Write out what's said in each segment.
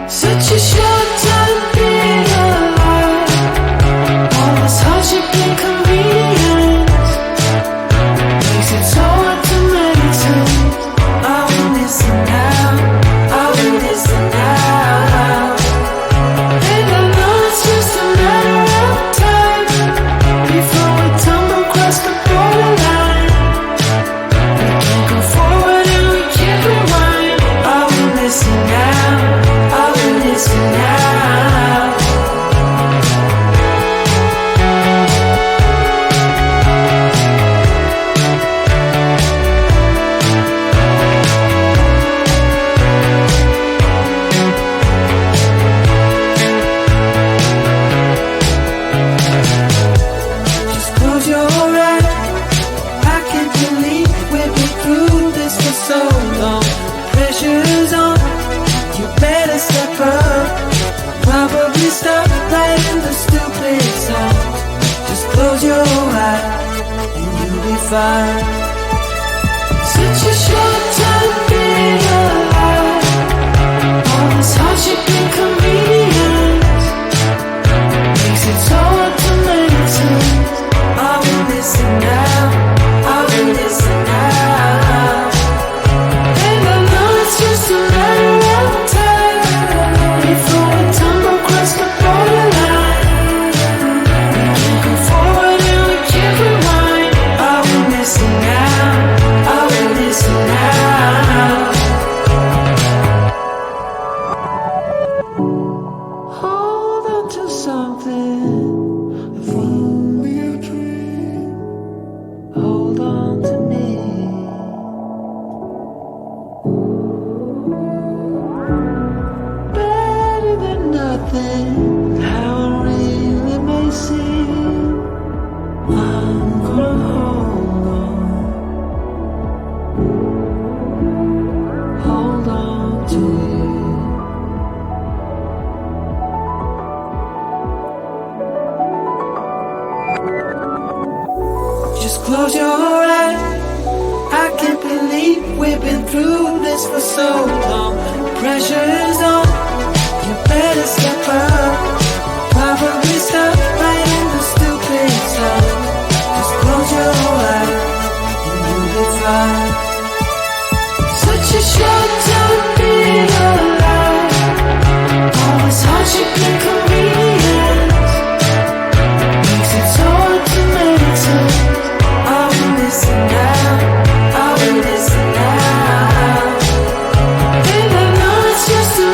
Such a short time being alive. All this hardship and convenience makes it so hard to meditate. I will listen now, I will listen now. And I know it's just a matter of time before we tumble across the borderline. We can't go forward and we can't rewind. I will listen now, I will listen now. Just close your eyes. I can't believe we've been through this for so long. Pressure's on, you better step up. Probably stop playing the stupid songs. Just close your eyes and you'll be fine. Such a short time being alive. All this hardship and convenience makes it so hard to meditate. I will listen now, I will listen now. And I know it's just a matter of time before we tumble across the borderline. We can't go forward and we can't rewind. I will listen now, I will listen now. Hold on to something. If only a dream. Hold on to me. Better than nothing. How it really may seem. I'm gonna hold on. Hold on to you. Just close your eyes. I can't believe we've been through this for so long. Pressure is on, you better step up. Probably stop playing the stupid song. Just close your eyes and you'll be fine. Such a short time being alive. All this hardship and convenience makes it so hard to meditate. I will listen now, I will listen now. And I know it's just a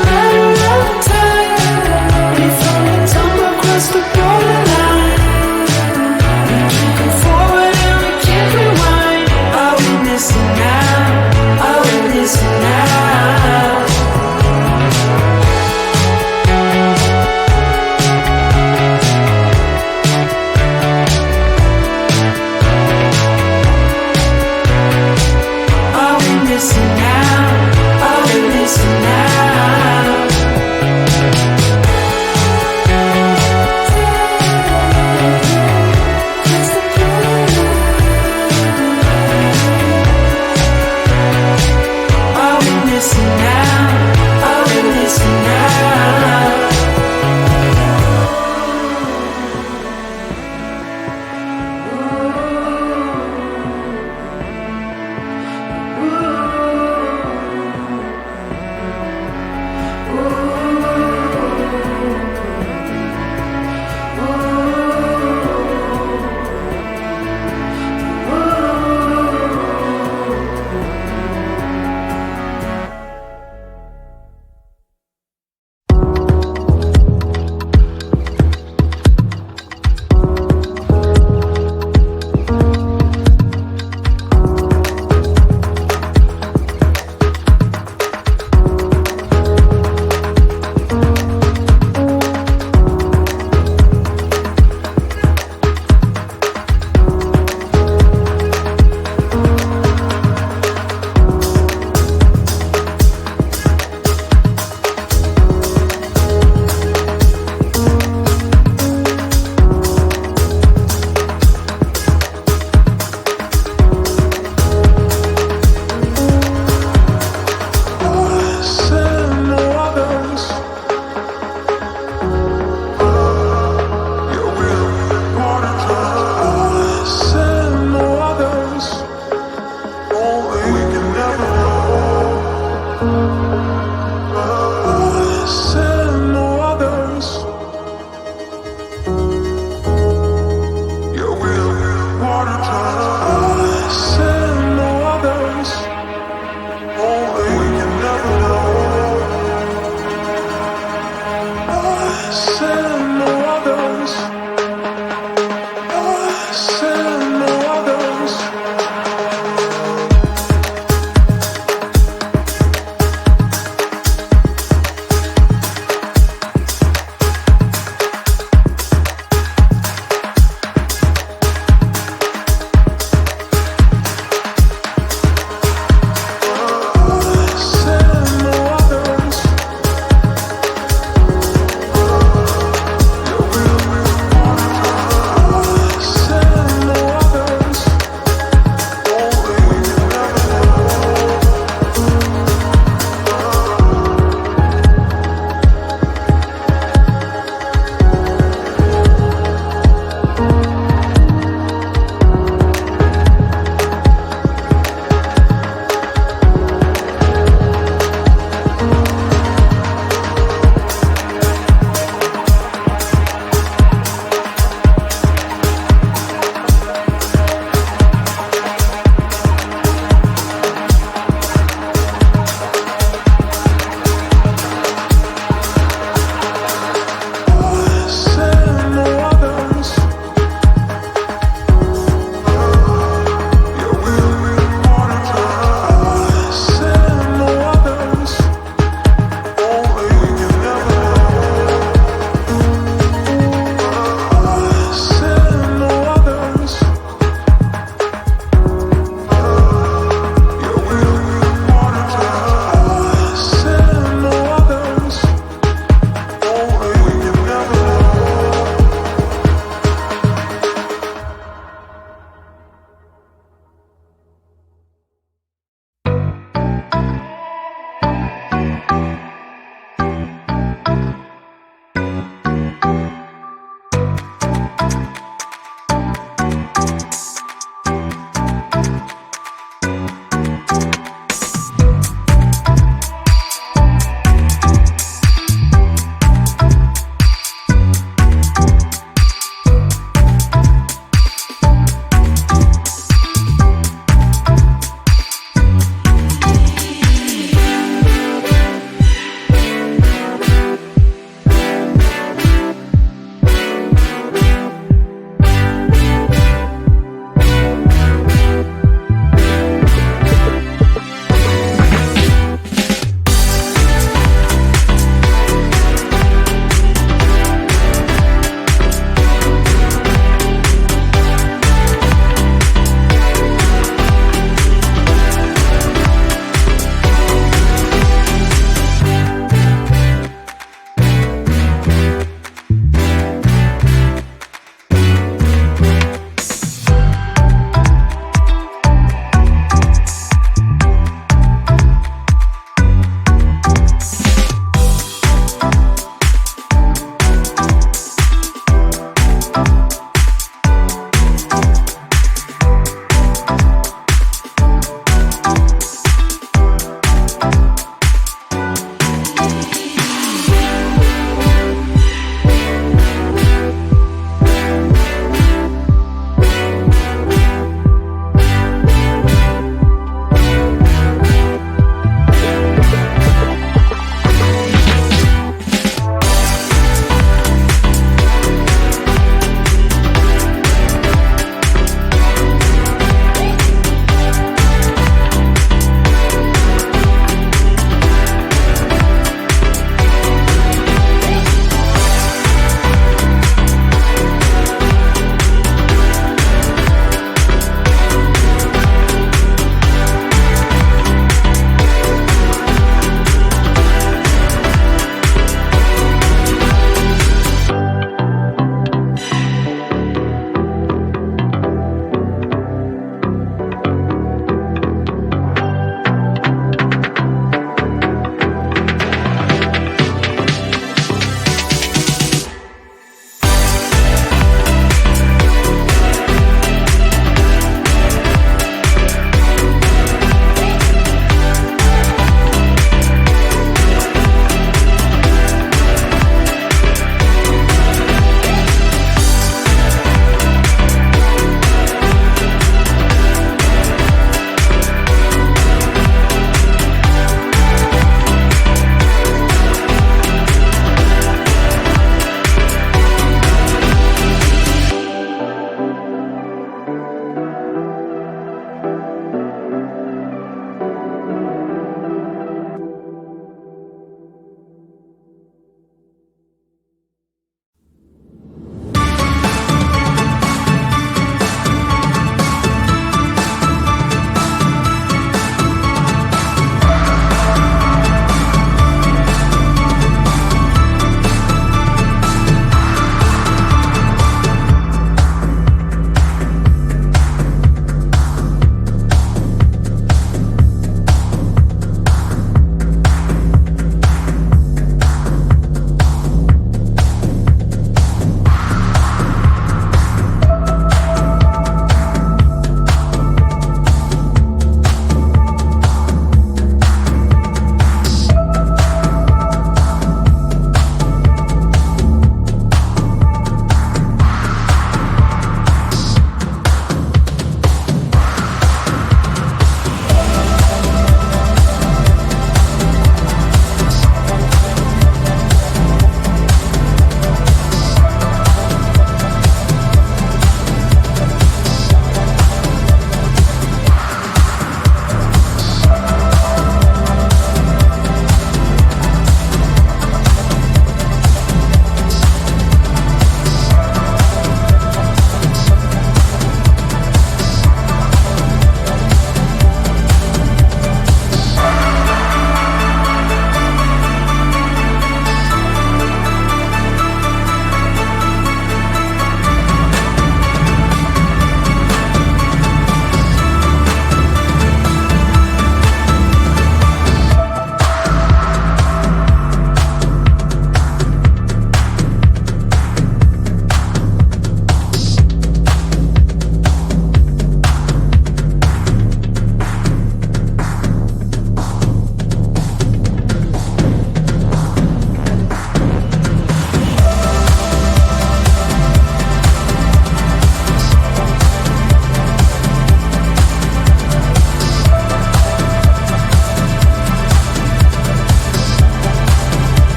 say